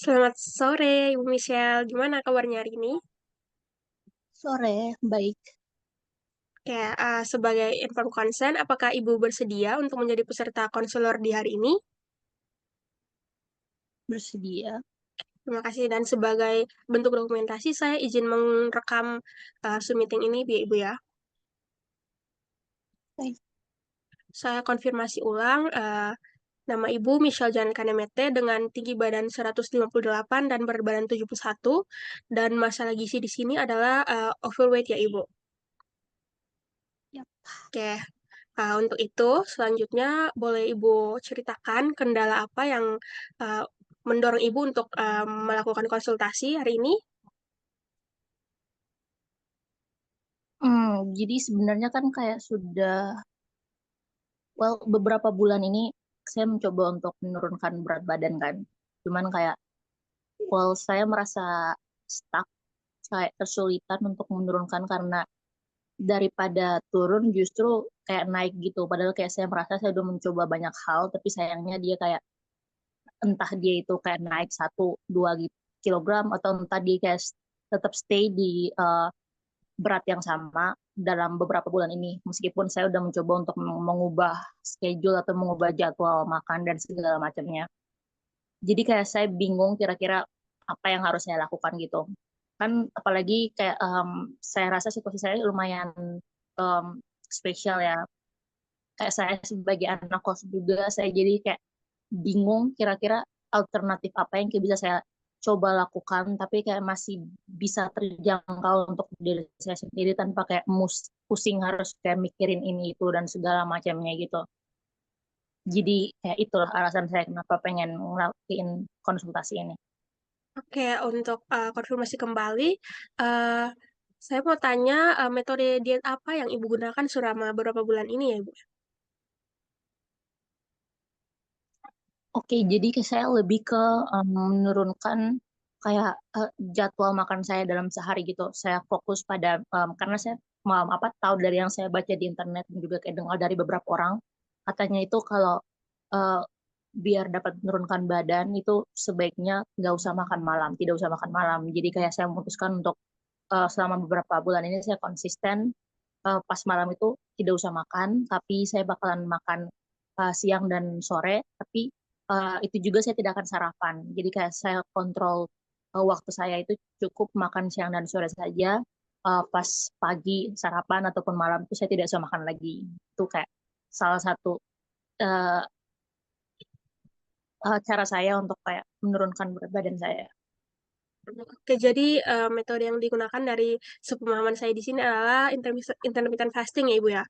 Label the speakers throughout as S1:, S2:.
S1: Selamat sore, Ibu Michelle. Gimana kabarnya hari ini?
S2: Sore, baik,
S1: Kayak sebagai inform consent, apakah Ibu bersedia untuk menjadi peserta konselor di hari ini?
S2: bersedia.
S1: Terima kasih. Dan sebagai bentuk dokumentasi, saya izin merekam Zoom meeting ini, ya Ibu ya.
S2: Baik.
S1: Saya konfirmasi ulang, nama Ibu Michelle Jan Kanemete dengan tinggi badan 158 dan berat badan 71, dan masalah gizi di sini adalah overweight ya Ibu.
S2: Ya.
S1: Oke. Untuk itu, selanjutnya boleh Ibu ceritakan kendala apa yang uh, mendorong Ibu untuk melakukan konsultasi hari ini?
S2: Jadi sebenarnya kan kayak beberapa bulan ini saya mencoba untuk menurunkan berat badan kan. Cuman kayak, saya merasa stuck, kayak kesulitan untuk menurunkan karena daripada turun justru kayak naik gitu. Padahal kayak saya merasa saya udah mencoba banyak hal, tapi sayangnya dia kayak entah dia itu kayak naik 1-2 kilogram atau entah dia kayak tetap stay di berat yang sama dalam beberapa bulan ini. Meskipun saya udah mencoba untuk mengubah schedule atau mengubah jadwal makan dan segala macamnya. Jadi kayak saya bingung kira-kira apa yang harus saya lakukan gitu. Kan apalagi kayak saya rasa situasi saya lumayan um, spesial ya. Kayak saya sebagai anak kos juga, saya jadi kayak bingung kira-kira alternatif apa yang bisa saya coba lakukan tapi kayak masih bisa terjangkau untuk diri saya sendiri tanpa kayak pusing harus kayak mikirin ini itu dan segala macamnya gitu. Jadi kayak itulah alasan saya kenapa pengen ngelakuin konsultasi ini.
S1: Oke, untuk konfirmasi kembali, uh, saya mau tanya metode diet apa yang Ibu gunakan selama beberapa bulan ini ya Ibu?
S2: Oke, jadi saya lebih ke menurunkan kayak jadwal makan saya dalam sehari gitu. Saya fokus pada karena saya tahu dari yang saya baca di internet dan juga kayak dengar dari beberapa orang, katanya itu kalau eh, biar dapat menurunkan badan itu sebaiknya nggak usah makan malam, tidak usah makan malam. Jadi kayak saya memutuskan untuk selama beberapa bulan ini saya konsisten pas malam itu tidak usah makan, tapi saya bakalan makan siang dan sore, tapi itu juga saya tidak akan sarapan. Jadi kayak saya kontrol waktu saya itu cukup makan siang dan sore saja. Pas pagi sarapan ataupun malam itu saya tidak usah makan lagi. Itu kayak salah satu uh, cara saya untuk kayak menurunkan berat badan saya.
S1: Oke, jadi metode yang digunakan dari sepemahaman saya di sini adalah intermittent fasting ya Ibu ya?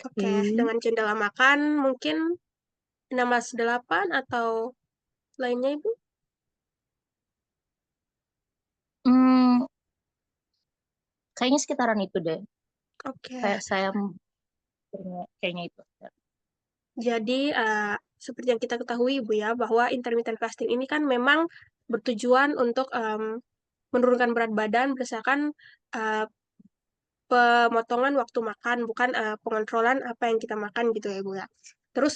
S1: Oke,
S2: Oke.
S1: dengan jendela makan mungkin 16:8 atau lainnya Ibu?
S2: Hmm, Kayaknya sekitaran itu deh.
S1: Oke,
S2: Kayak saya kayaknya itu.
S1: jadi seperti yang kita ketahui Ibu ya, bahwa intermittent fasting ini kan memang bertujuan untuk menurunkan berat badan berdasarkan eh, pemotongan waktu makan, bukan pengontrolan apa yang kita makan gitu ya Ibu ya. Terus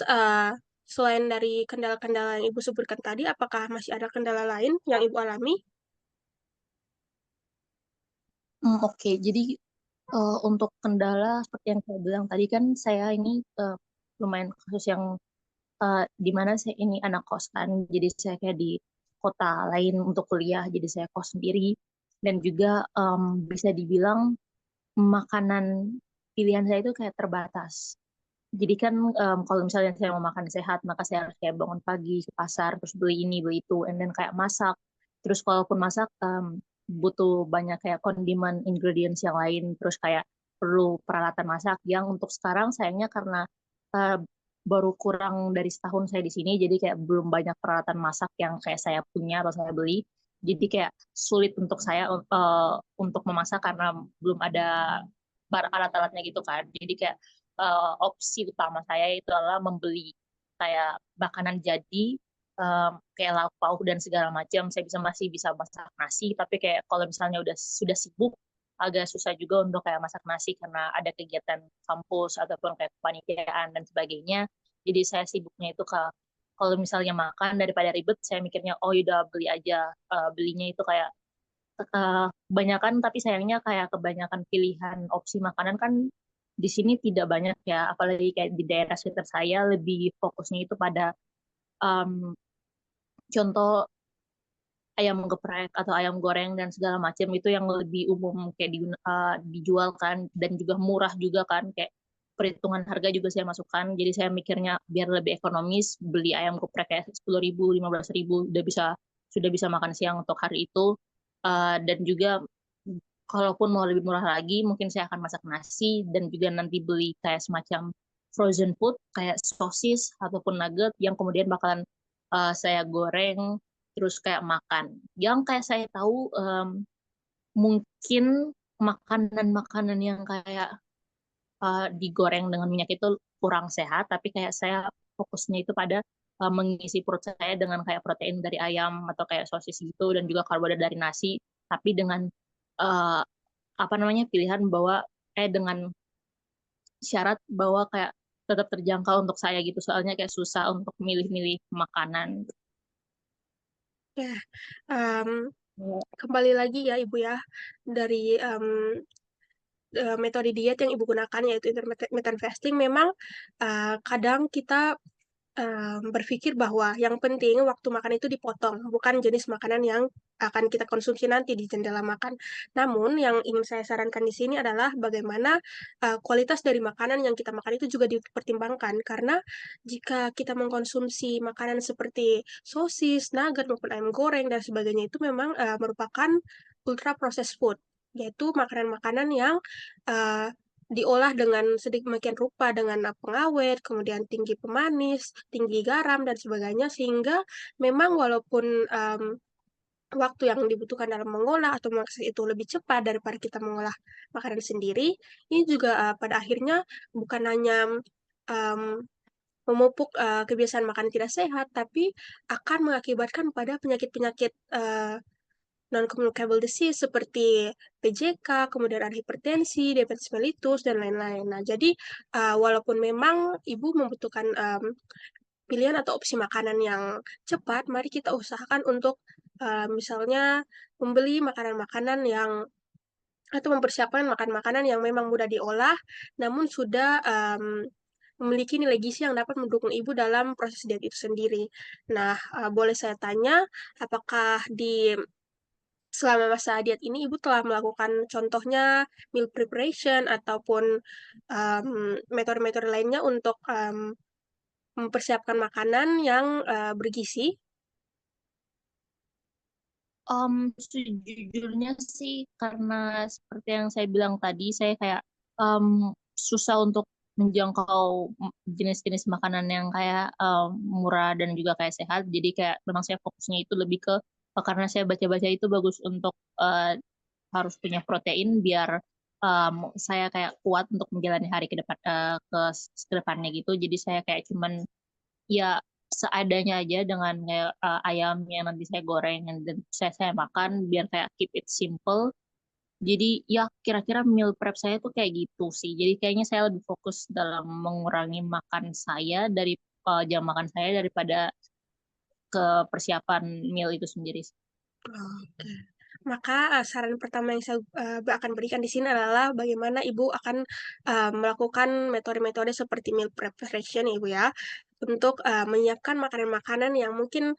S1: selain dari kendala-kendala yang Ibu sebutkan tadi, apakah masih ada kendala lain yang Ibu alami?
S2: Oke, jadi untuk kendala seperti yang saya bilang tadi kan saya ini lumayan kasus yang di mana saya ini anak kos kan, jadi saya kayak di kota lain untuk kuliah, jadi saya kos sendiri dan juga bisa dibilang makanan pilihan saya itu kayak terbatas. Jadi kan kalau misalnya saya mau makan sehat, maka saya harus kayak bangun pagi ke pasar, terus beli ini, beli itu, and then kayak masak. Terus kalaupun masak, butuh banyak kayak kondimen, ingredients yang lain, terus kayak perlu peralatan masak yang untuk sekarang sayangnya karena eh, baru kurang dari setahun saya di sini, jadi kayak belum banyak peralatan masak yang kayak saya punya atau saya beli. Jadi kayak sulit untuk saya untuk memasak karena belum ada alat-alatnya gitu kan. Jadi kayak opsi utama saya itu adalah membeli kayak makanan jadi kayak lauk pauk dan segala macam. Saya masih bisa masak nasi, tapi kayak kalau misalnya sudah sibuk agak susah juga untuk kayak masak nasi karena ada kegiatan kampus ataupun kayak kepanitiaan dan sebagainya. Jadi saya sibuknya itu ke kalau misalnya makan daripada ribet, saya mikirnya oh udah beli aja. Belinya itu kayak kebanyakan, tapi sayangnya kayak kebanyakan pilihan opsi makanan kan di sini tidak banyak ya, apalagi kayak di daerah sekitar saya lebih fokusnya itu pada um, contoh ayam geprek atau ayam goreng dan segala macam itu yang lebih umum kayak dijual kan, dan juga murah juga kan, kayak perhitungan harga juga saya masukkan, jadi saya mikirnya biar lebih ekonomis beli ayam geprek kayak 10.000 15.000 sudah bisa makan siang untuk hari itu. Dan juga kalaupun mau lebih murah lagi mungkin saya akan masak nasi dan juga nanti beli kayak semacam frozen food kayak sosis ataupun nugget yang kemudian bakalan saya goreng terus kayak makan. Yang kayak saya tahu mungkin makanan-makanan yang kayak digoreng dengan minyak itu kurang sehat, tapi kayak saya fokusnya itu pada mengisi perut saya dengan kayak protein dari ayam atau kayak sosis gitu dan juga karbohidrat dari nasi, tapi dengan uh, apa namanya pilihan bahwa dengan syarat bahwa kayak tetap terjangkau untuk saya gitu, soalnya kayak susah untuk milih-milih makanan.
S1: Ya, em, kembali lagi ya Ibu ya, dari metode diet yang Ibu gunakan yaitu intermittent fasting, memang kadang kita berpikir bahwa yang penting waktu makan itu dipotong, bukan jenis makanan yang akan kita konsumsi nanti di jendela makan. Namun, yang ingin saya sarankan di sini adalah bagaimana kualitas dari makanan yang kita makan itu juga dipertimbangkan. Karena jika kita mengkonsumsi makanan seperti sosis, nugget, maupun ayam goreng, dan sebagainya itu memang merupakan ultra processed food, yaitu makanan-makanan yang uh, diolah dengan sedemikian rupa dengan pengawet, kemudian tinggi pemanis, tinggi garam, dan sebagainya, sehingga memang walaupun waktu yang dibutuhkan dalam mengolah atau mengakses itu lebih cepat daripada kita mengolah makanan sendiri, ini juga pada akhirnya bukan hanya um, memupuk kebiasaan makan tidak sehat, tapi akan mengakibatkan pada penyakit-penyakit non-communicable disease seperti PJK, kemudian ada hipertensi, diabetes mellitus, dan lain-lain. Nah, jadi walaupun memang ibu membutuhkan pilihan atau opsi makanan yang cepat, mari kita usahakan untuk misalnya membeli makanan-makanan yang atau mempersiapkan makan makanan yang memang mudah diolah, namun sudah memiliki nilai gizi yang dapat mendukung ibu dalam proses diet itu sendiri. Nah, boleh saya tanya, apakah di selama masa diet ini ibu telah melakukan contohnya meal preparation ataupun metode-metode lainnya untuk mempersiapkan makanan yang bergizi?
S2: Sejujurnya sih karena seperti yang saya bilang tadi, saya kayak um, susah untuk menjangkau jenis-jenis makanan yang kayak murah dan juga kayak sehat. Jadi kayak memang saya fokusnya itu lebih ke karena saya baca-baca itu bagus untuk harus punya protein biar saya kayak kuat untuk menjalani hari ke depan ke depannya gitu. Jadi saya kayak cuman ya seadanya aja dengan kayak ayam yang nanti saya goreng dan saya makan biar kayak keep it simple. Jadi ya kira-kira meal prep saya tuh kayak gitu sih. Jadi kayaknya saya lebih fokus dalam mengurangi makan saya dari jam makan saya daripada ke persiapan meal itu sendiri.
S1: Oke. Maka saran pertama yang saya akan berikan di sini adalah bagaimana Ibu akan melakukan metode-metode seperti meal preparation ya, Ibu ya, untuk menyiapkan makanan-makanan yang mungkin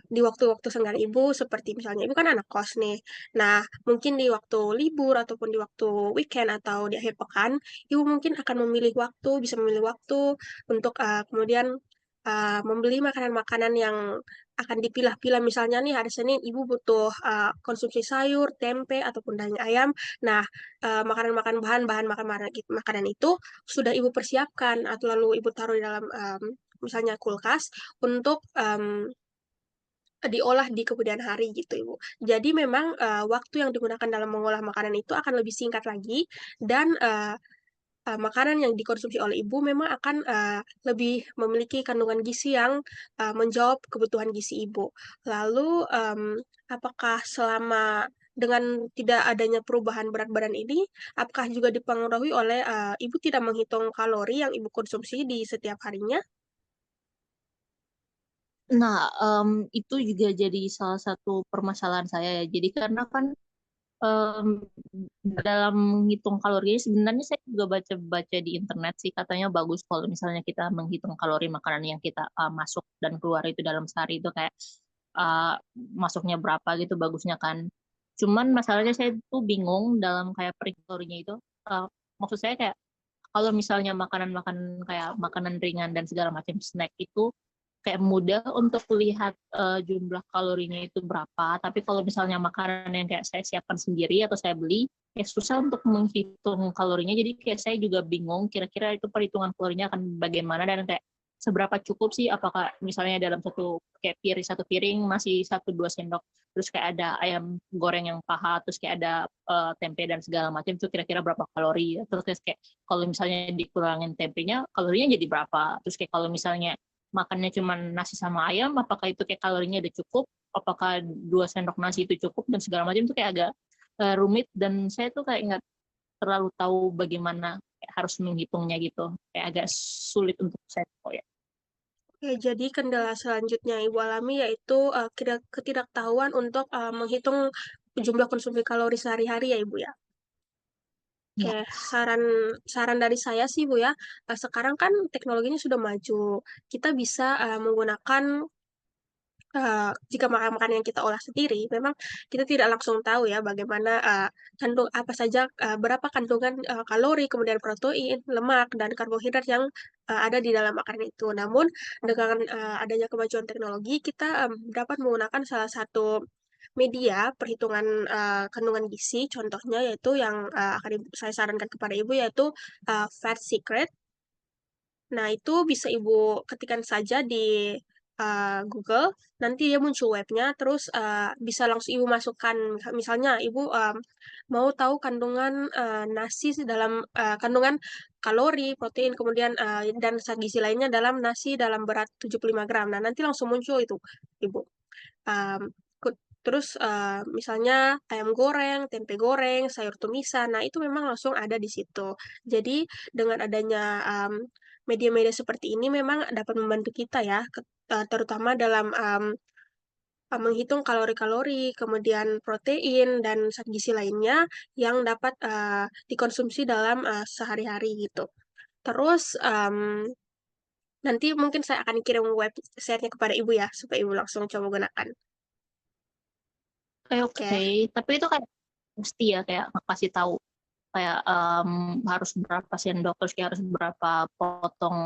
S1: di waktu-waktu senggang Ibu, seperti misalnya Ibu kan anak kos nih. Nah, mungkin di waktu libur ataupun di waktu weekend atau di akhir pekan, Ibu mungkin akan bisa memilih waktu untuk kemudian membeli makanan-makanan yang akan dipilah-pilah, misalnya nih hari Senin ibu butuh konsumsi sayur, tempe ataupun daging ayam. Nah, makanan-makan bahan-bahan makanan itu sudah ibu persiapkan atau lalu ibu taruh di dalam misalnya kulkas untuk diolah di kemudian hari gitu Ibu. Jadi memang waktu yang digunakan dalam mengolah makanan itu akan lebih singkat lagi, dan makanan yang dikonsumsi oleh ibu memang akan lebih memiliki kandungan gizi yang menjawab kebutuhan gizi ibu. Lalu, apakah selama dengan tidak adanya perubahan berat badan ini, apakah juga dipengaruhi oleh ibu tidak menghitung kalori yang ibu konsumsi di setiap harinya?
S2: Nah, itu juga jadi salah satu permasalahan saya ya. Jadi karena kan em, dalam menghitung kalori sebenarnya saya juga baca-baca di internet sih katanya bagus kalau misalnya kita menghitung kalori makanan yang kita masuk dan keluar itu dalam sehari itu kayak uh, masuknya berapa gitu bagusnya kan. Cuman masalahnya saya tuh bingung dalam kayak perhitungan kalorinya itu. Uh, Maksud saya kayak kalau misalnya makanan-makanan kayak makanan ringan dan segala macam snack itu kayak mudah untuk lihat jumlah kalorinya itu berapa. Tapi kalau misalnya makanan yang kayak saya siapkan sendiri atau saya beli, ya susah untuk menghitung kalorinya. Jadi kayak saya juga bingung kira-kira itu perhitungan kalorinya akan bagaimana dan kayak seberapa cukup sih? Apakah misalnya dalam satu piring masih 1-2 sendok, terus kayak ada ayam goreng yang paha, terus kayak ada tempe dan segala macam itu kira-kira berapa kalori? Terus kayak kalau misalnya dikurangin tempenya, kalorinya jadi berapa? Terus kayak kalau misalnya makannya cuma nasi sama ayam, apakah itu kayak kalorinya udah cukup? Apakah 2 sendok nasi itu cukup dan segala macam itu kayak agak rumit dan saya tuh kayak nggak terlalu tahu bagaimana kayak harus menghitungnya gitu. Kayak agak sulit untuk saya tahu ya.
S1: Oke, jadi kendala selanjutnya yang Ibu alami yaitu ketidaktahuan untuk menghitung jumlah konsumsi kalori sehari-hari ya Ibu ya. Oke,
S2: Ya.
S1: saran saran dari saya sih Bu ya, sekarang kan teknologinya sudah maju. Kita bisa menggunakan jika makan-makan yang kita olah sendiri, memang kita tidak langsung tahu ya bagaimana kandung apa saja berapa kandungan kalori, kemudian protein, lemak dan karbohidrat yang ada di dalam makanan itu. Namun dengan adanya kemajuan teknologi, kita dapat menggunakan salah satu media perhitungan kandungan gizi, contohnya yaitu yang akan saya sarankan kepada ibu yaitu Fat Secret. Nah, itu bisa Ibu ketikkan saja di Google, nanti dia muncul webnya, terus bisa langsung Ibu masukkan, misalnya Ibu mau tahu kandungan nasi dalam kandungan kalori, protein, kemudian dan zat gizi lainnya dalam nasi dalam berat 75 gram. Nah, nanti langsung muncul itu, Ibu. Um, Terus misalnya ayam goreng, tempe goreng, sayur tumisan, nah itu memang langsung ada di situ. Jadi dengan adanya media-media seperti ini memang dapat membantu kita ya, terutama dalam menghitung kalori-kalori, kemudian protein dan zat gizi lainnya yang dapat dikonsumsi dalam sehari-hari gitu. Terus nanti mungkin saya akan kirim website-nya kepada ibu ya, supaya ibu langsung coba gunakan.
S2: Oke,
S1: Oke.
S2: oke. Tapi itu kayak mesti ya kayak ngasih tahu kayak harus berapa sendok terus kayak harus berapa potong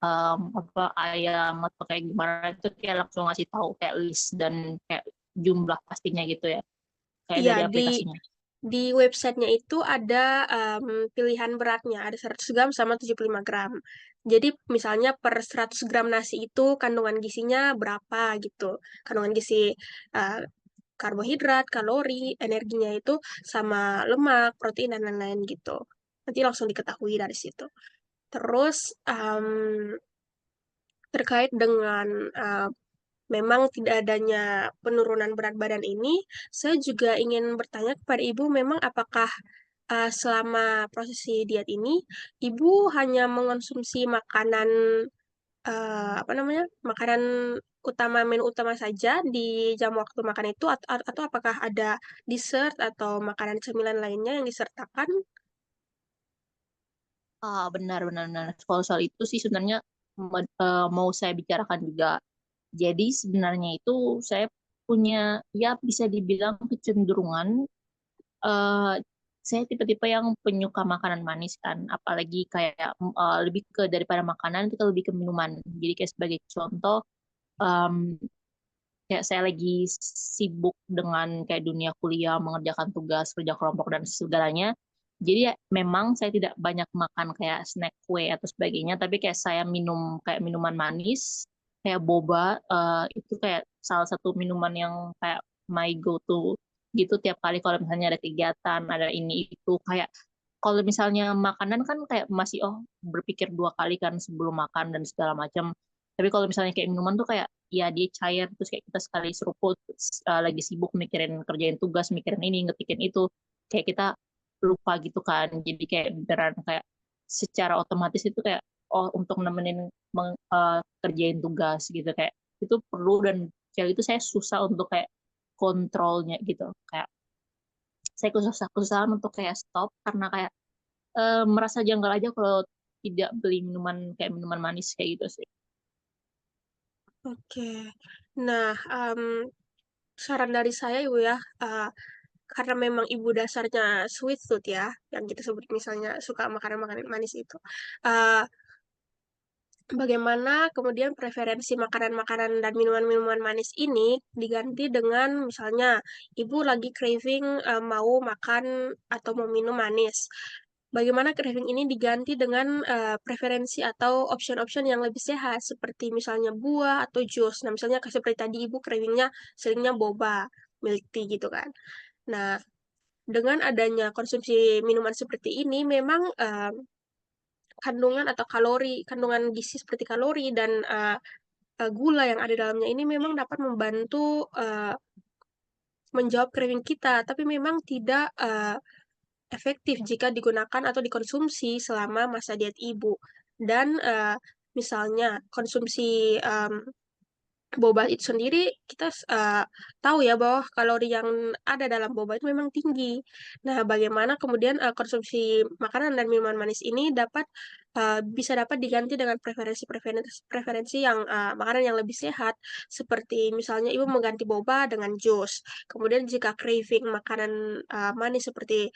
S2: apa ayam atau kayak gimana itu kayak langsung ngasih tahu kayak list dan kayak jumlah pastinya gitu ya kayak
S1: Iya,
S2: dari
S1: di
S2: aplikasinya.
S1: websitenya itu ada pilihan beratnya, ada 100 gram sama 75 gram. Jadi misalnya per 100 gram nasi itu kandungan gizinya berapa gitu. Kandungan gizi uh, karbohidrat, kalori, energinya itu sama lemak, protein, dan lain-lain gitu. Nanti langsung diketahui dari situ. Terus terkait dengan uh, memang tidak adanya penurunan berat badan ini, saya juga ingin bertanya kepada Ibu, memang apakah selama prosesi diet ini, Ibu hanya mengonsumsi makanan apa namanya, makanan utama menu utama saja di jam waktu makan itu, atau apakah ada dessert atau makanan cemilan lainnya yang disertakan?
S2: Ah, benar, benar, benar. Kalau soal itu sih sebenarnya mau saya bicarakan juga. Jadi sebenarnya itu saya punya ya bisa dibilang kecenderungan eh, saya tipe-tipe yang penyuka makanan manis kan, apalagi kayak lebih ke daripada makanan kita lebih ke minuman. Jadi kayak sebagai contoh em, kayak saya lagi sibuk dengan kayak dunia kuliah, mengerjakan tugas, kerja kelompok dan segalanya. Jadi ya, memang saya tidak banyak makan kayak snack kue atau sebagainya, tapi kayak saya minum kayak minuman manis, kayak boba, itu kayak salah satu minuman yang kayak my go to gitu tiap kali kalau misalnya ada kegiatan, ada ini itu kayak kalau misalnya makanan kan kayak masih berpikir 2 kali kan sebelum makan dan segala macam. Tapi kalau misalnya kayak minuman tuh kayak ya dia cair terus kayak kita sekali seruput lagi sibuk mikirin kerjain tugas, mikirin ini, ngetikin itu, kayak kita lupa gitu kan. Jadi kayak beneran kayak secara otomatis itu kayak untuk nemenin kerjain tugas gitu kayak itu perlu, dan kayak itu saya susah untuk kayak kontrolnya gitu, kayak saya kesusahan untuk kayak stop karena kayak merasa janggal aja kalau tidak beli minuman kayak minuman manis kayak gitu sih.
S1: Oke. Nah, saran dari saya Ibu ya, karena memang Ibu dasarnya sweet tooth ya, yang kita sebut misalnya suka makanan-makanan manis itu. Uh, Bagaimana kemudian preferensi makanan-makanan dan minuman-minuman manis ini diganti dengan misalnya Ibu lagi craving mau makan atau mau minum manis. Bagaimana craving ini diganti dengan preferensi atau option-option yang lebih sehat seperti misalnya buah atau jus. Nah, misalnya seperti tadi Ibu cravingnya seringnya boba, milk tea gitu kan. Nah, dengan adanya konsumsi minuman seperti ini memang kandungan atau kandungan gizi seperti kalori dan gula yang ada dalamnya ini memang dapat membantu menjawab craving kita, tapi memang tidak efektif jika digunakan atau dikonsumsi selama masa diet ibu. Dan misalnya konsumsi boba itu sendiri kita tahu ya bahwa kalori yang ada dalam boba itu memang tinggi. Nah, bagaimana kemudian konsumsi makanan dan minuman manis ini bisa dapat diganti dengan preferensi yang makanan yang lebih sehat, seperti misalnya ibu mengganti boba dengan jus. Kemudian jika craving makanan manis seperti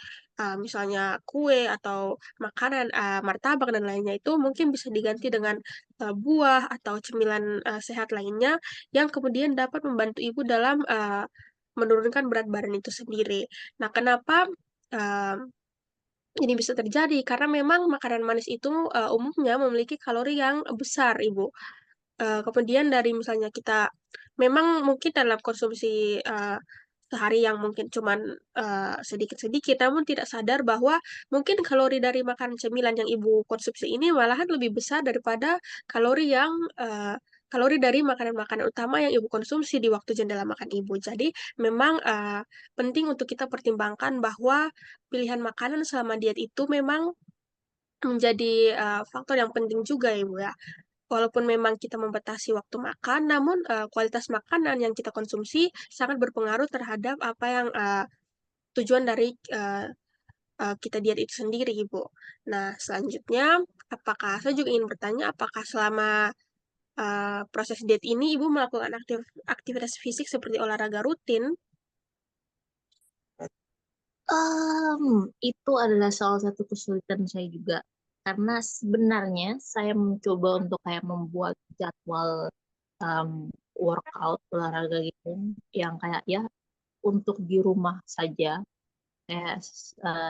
S1: misalnya kue atau makanan martabak dan lainnya itu mungkin bisa diganti dengan buah atau cemilan sehat lainnya yang kemudian dapat membantu ibu dalam menurunkan berat badan itu sendiri. Nah, kenapa uh, ini bisa terjadi? Karena memang makanan manis itu umumnya memiliki kalori yang besar, Ibu. Kemudian dari misalnya kita memang mungkin dalam konsumsi sehari yang mungkin cuman sedikit-sedikit, namun tidak sadar bahwa mungkin kalori dari makanan cemilan yang ibu konsumsi ini malahan lebih besar daripada kalori yang kalori dari makanan-makanan utama yang ibu konsumsi di waktu jendela makan ibu. Jadi memang penting untuk kita pertimbangkan bahwa pilihan makanan selama diet itu memang menjadi faktor yang penting juga ya, ibu ya. Walaupun memang kita membatasi waktu makan, namun kualitas makanan yang kita konsumsi sangat berpengaruh terhadap apa yang tujuan dari kita diet itu sendiri, Ibu. Nah, selanjutnya, apakah saya juga ingin bertanya, apakah selama proses diet ini Ibu melakukan aktivitas fisik seperti olahraga rutin?
S2: Itu adalah salah satu kesulitan saya juga, karena sebenarnya saya mencoba untuk kayak membuat jadwal um, workout olahraga gitu yang kayak ya untuk di rumah saja, kayak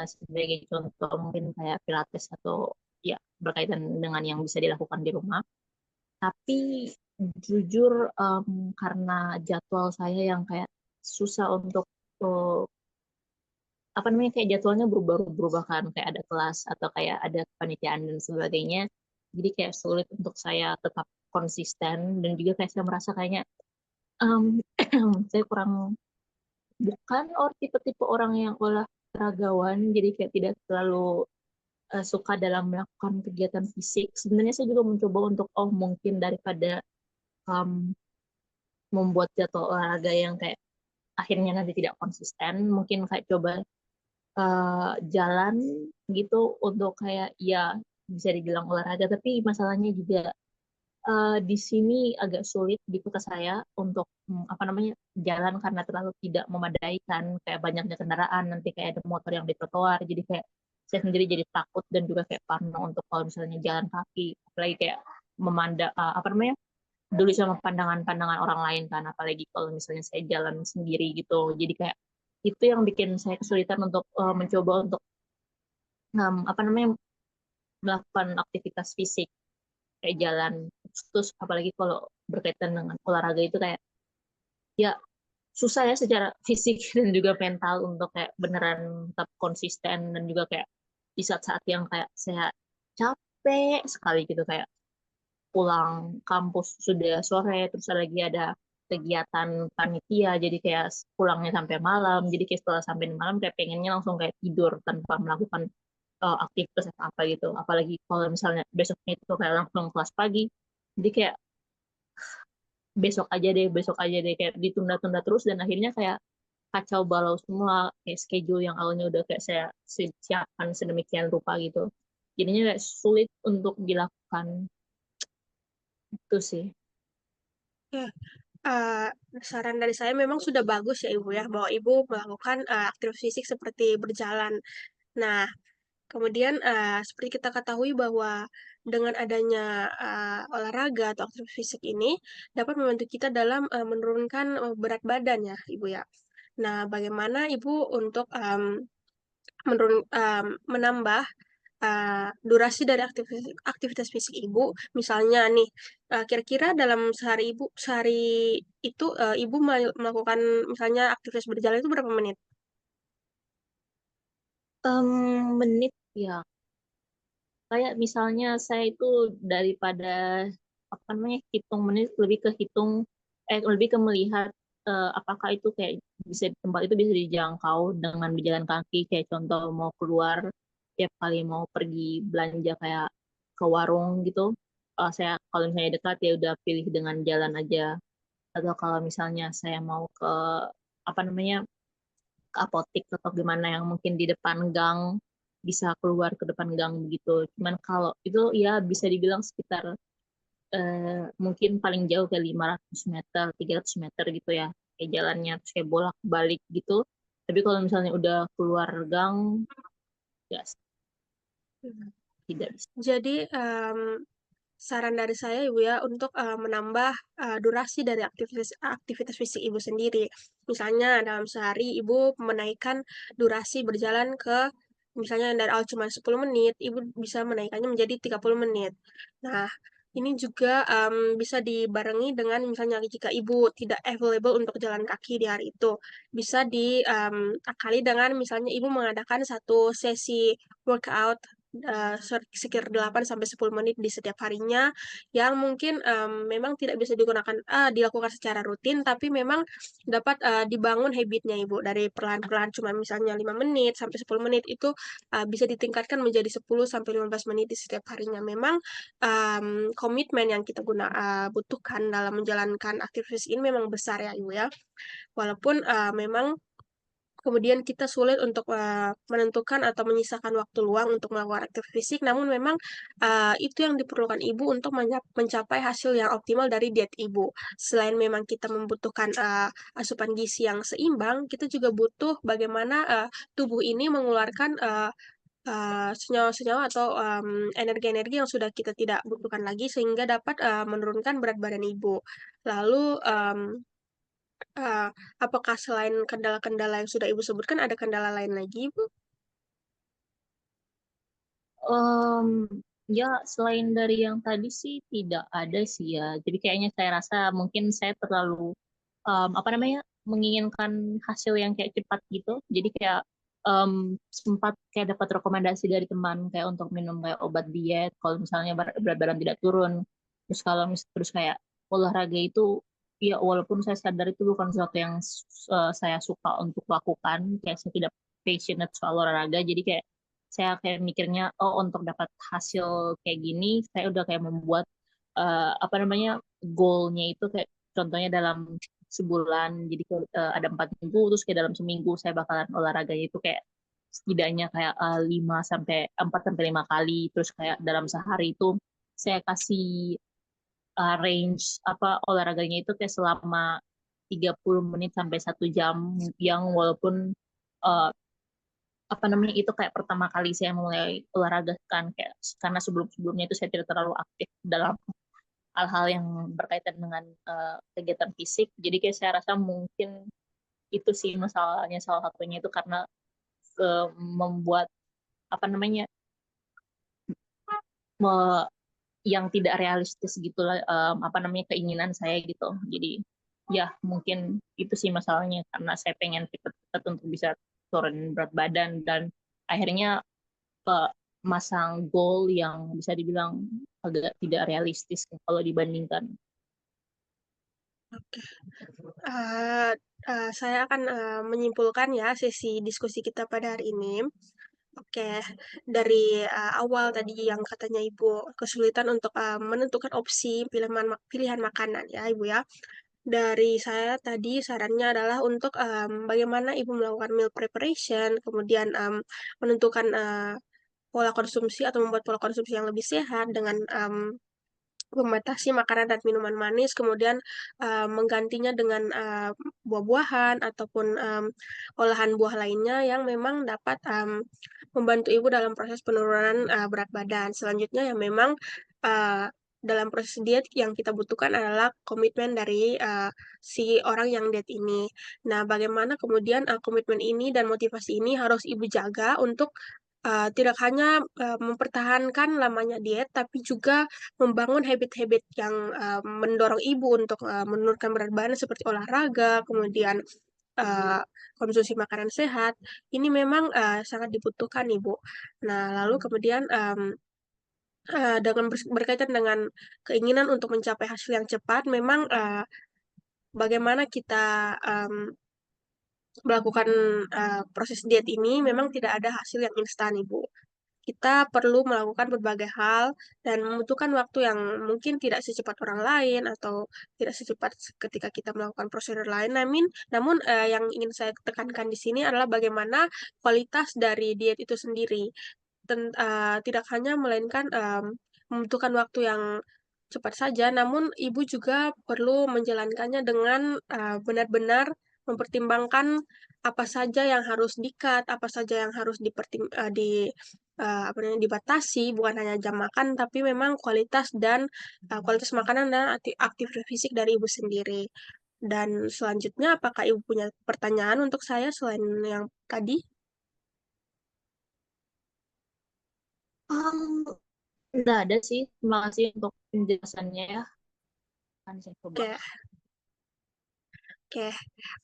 S2: sebagai contoh mungkin kayak pilates atau ya berkaitan dengan yang bisa dilakukan di rumah. Tapi jujur karena jadwal saya yang kayak susah untuk uh, apa namanya kayak jadwalnya berubah-berubah kan, kayak ada kelas atau kayak ada kepanitiaan dan sebagainya, jadi kayak sulit untuk saya tetap konsisten, dan juga kayak saya merasa kayaknya um, saya kurang, bukan tipe-tipe orang yang olahragawan, jadi kayak tidak terlalu suka dalam melakukan kegiatan fisik. Sebenarnya saya juga mencoba untuk mungkin daripada um, membuat jadwal olahraga yang kayak akhirnya nanti tidak konsisten, mungkin kayak coba jalan gitu untuk kayak ya bisa dibilang olahraga, tapi masalahnya juga di sini agak sulit di kota saya untuk apa namanya jalan karena terlalu tidak memadai kan, kayak banyaknya kendaraan, nanti kayak ada motor yang di trotoar, jadi kayak saya sendiri jadi takut dan juga kayak parno untuk kalau misalnya jalan kaki, apalagi kayak memandang apa namanya dulu sama pandangan-pandangan orang lain kan, apalagi kalau misalnya saya jalan sendiri gitu, jadi kayak itu yang bikin saya kesulitan untuk mencoba untuk apa namanya melakukan aktivitas fisik kayak jalan. Terus apalagi kalau berkaitan dengan olahraga itu kayak ya susah ya secara fisik dan juga mental untuk kayak beneran tetap konsisten, dan juga kayak di saat-saat yang kayak saya capek sekali gitu, kayak pulang kampus sudah sore, terus lagi ada kegiatan panitia, jadi kayak pulangnya sampai malam, jadi kayak setelah sampai di malam kayak pengennya langsung kayak tidur tanpa melakukan aktivitas apa gitu, apalagi kalau misalnya besoknya itu kayak langsung kelas pagi, jadi kayak besok aja deh kayak ditunda-tunda terus dan akhirnya kayak kacau balau semua kayak schedule yang awalnya udah kayak saya siapkan sedemikian rupa gitu. Jadinya kayak sulit untuk dilakukan itu sih.
S1: Oke, uh, saran dari saya memang sudah bagus ya Ibu ya, bahwa Ibu melakukan aktivitas fisik seperti berjalan. Nah, kemudian seperti kita ketahui bahwa dengan adanya olahraga atau aktivitas fisik ini dapat membantu kita dalam menurunkan berat badan ya Ibu ya. Nah, bagaimana Ibu untuk menambah durasi dari aktivitas fisik Ibu? Misalnya nih, kira-kira dalam sehari itu Ibu melakukan misalnya aktivitas berjalan itu berapa menit?
S2: Menit ya kayak misalnya saya itu daripada apa namanya hitung menit lebih ke hitung lebih ke melihat apakah itu kayak bisa di tempat itu bisa dijangkau dengan berjalan kaki kayak contoh mau keluar tiap kali mau pergi belanja kayak ke warung gitu. Saya kalau misalnya dekat ya udah pilih dengan jalan aja atau kalau misalnya saya mau ke apa namanya ke apotik atau gimana yang mungkin di depan gang bisa keluar ke depan gang begitu. Cuman kalau itu ya bisa dibilang sekitar mungkin paling jauh ke 500 meter, 300 meter gitu ya. Kayak jalannya terus kayak bolak-balik gitu. Tapi kalau misalnya udah keluar gang, ya tidak bisa.
S1: Jadi, saran dari saya Ibu ya untuk menambah durasi dari aktivitas aktivitas fisik Ibu sendiri. Misalnya dalam sehari Ibu menaikkan durasi berjalan ke misalnya dari awal cuma 10 menit, Ibu bisa menaikkannya menjadi 30 menit. Nah, ini juga bisa dibarengi dengan misalnya jika Ibu tidak available untuk jalan kaki di hari itu, bisa diakali dengan misalnya Ibu mengadakan satu sesi workout sekitar 8 sampai 10 menit di setiap harinya yang mungkin memang tidak bisa dilakukan secara rutin tapi memang dapat dibangun habitnya Ibu dari perlahan-perlahan cuma misalnya 5 menit sampai 10 menit itu bisa ditingkatkan menjadi 10 sampai 15 menit di setiap harinya. Memang komitmen yang kita butuhkan dalam menjalankan aktivitas ini memang besar ya Ibu ya. Walaupun memang kemudian kita sulit untuk menentukan atau menyisakan waktu luang untuk melakukan aktivitas fisik, namun memang itu yang diperlukan ibu untuk mencapai hasil yang optimal dari diet ibu. Selain memang kita membutuhkan asupan gizi yang seimbang, kita juga butuh bagaimana tubuh ini mengeluarkan senyawa-senyawa atau energi-energi yang sudah kita tidak butuhkan lagi sehingga dapat menurunkan berat badan ibu. Lalu uh, apakah selain kendala-kendala yang sudah Ibu sebutkan, ada kendala lain lagi, Bu?
S2: Em, ya selain dari yang tadi sih tidak ada sih ya. Jadi kayaknya saya rasa mungkin saya terlalu apa namanya menginginkan hasil yang kayak cepat gitu. Jadi kayak em, sempat kayak dapat rekomendasi dari teman kayak untuk minum kayak obat diet kalau misalnya berat badan tidak turun. Terus kalau terus kayak olahraga itu ya walaupun saya sadar itu bukan sesuatu yang saya suka untuk lakukan, kayak saya tidak passionate soal olahraga. Jadi kayak saya kayak mikirnya oh untuk dapat hasil kayak gini saya udah kayak membuat apa namanya goalnya itu kayak contohnya dalam sebulan jadi ada 4 minggu terus kayak dalam seminggu saya bakalan olahraganya itu kayak setidaknya kayak 5 sampai 4 sampai 5 kali terus kayak dalam sehari itu saya kasih range apa olahraganya itu kayak selama 30 menit sampai 1 jam yang walaupun uh, apa namanya itu kayak pertama kali saya mulai olahraga kan kayak karena sebelum-sebelumnya itu saya tidak terlalu aktif dalam hal-hal yang berkaitan dengan kegiatan fisik. Jadi kayak saya rasa mungkin itu sih masalahnya salah satunya itu karena membuat apa namanya me- yang tidak realistis gitu lah apa namanya keinginan saya gitu. Jadi ya mungkin itu sih masalahnya karena saya pengen cepat-cepat untuk bisa turun berat badan dan akhirnya ke masang goal yang bisa dibilang agak tidak realistis kalau dibandingkan.
S1: Oke. Saya akan menyimpulkan ya sesi diskusi kita pada hari ini. Oke, dari awal tadi yang katanya Ibu kesulitan untuk menentukan opsi pilihan makanan ya Ibu ya. Dari saya tadi sarannya adalah untuk bagaimana Ibu melakukan meal preparation, kemudian menentukan pola konsumsi atau membuat pola konsumsi yang lebih sehat dengan membatasi makanan dan minuman manis, kemudian menggantinya dengan buah-buahan ataupun olahan buah lainnya yang memang dapat membantu ibu dalam proses penurunan berat badan. Selanjutnya yang memang uh, dalam proses diet yang kita butuhkan adalah komitmen dari si orang yang diet ini. Nah, bagaimana kemudian komitmen ini dan motivasi ini harus ibu jaga untuk tidak hanya mempertahankan lamanya diet, tapi juga membangun habit-habit yang mendorong ibu untuk menurunkan berat badan seperti olahraga, kemudian uh, konsumsi makanan sehat, ini memang sangat dibutuhkan, Ibu. Nah, lalu kemudian dengan berkaitan dengan keinginan untuk mencapai hasil yang cepat, memang bagaimana kita melakukan proses diet ini memang tidak ada hasil yang instan, Ibu. Kita perlu melakukan berbagai hal dan membutuhkan waktu yang mungkin tidak secepat orang lain atau tidak secepat ketika kita melakukan prosedur lain. Namun yang ingin saya tekankan di sini adalah bagaimana kualitas dari diet itu sendiri. Tidak hanya melainkan membutuhkan waktu yang cepat saja, namun ibu juga perlu menjalankannya dengan benar-benar mempertimbangkan apa saja yang harus di-cut, apa saja yang harus apa namanya, dibatasi, bukan hanya jam makan, tapi memang kualitas dan kualitas makanan dan aktivitas fisik dari ibu sendiri. Dan selanjutnya, apakah ibu punya pertanyaan untuk saya selain yang tadi?
S2: Um, nggak ada sih. Terima kasih untuk penjelasannya ya. Akan saya coba.
S1: Oke. Oke,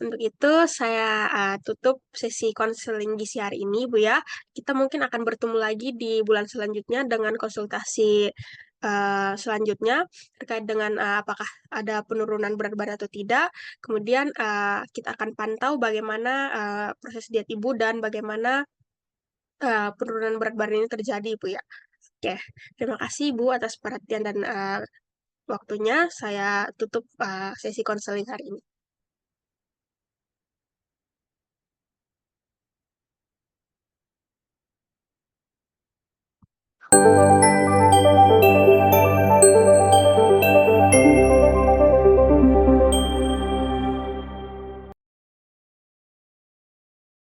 S1: untuk itu saya tutup sesi konseling gizi hari ini, Bu ya. Kita mungkin akan bertemu lagi di bulan selanjutnya dengan konsultasi selanjutnya terkait dengan apakah ada penurunan berat badan atau tidak. Kemudian kita akan pantau bagaimana proses diet Ibu dan bagaimana penurunan berat badan ini terjadi, Bu ya. Oke, terima kasih Bu atas perhatian dan waktunya. Saya tutup sesi konseling hari ini.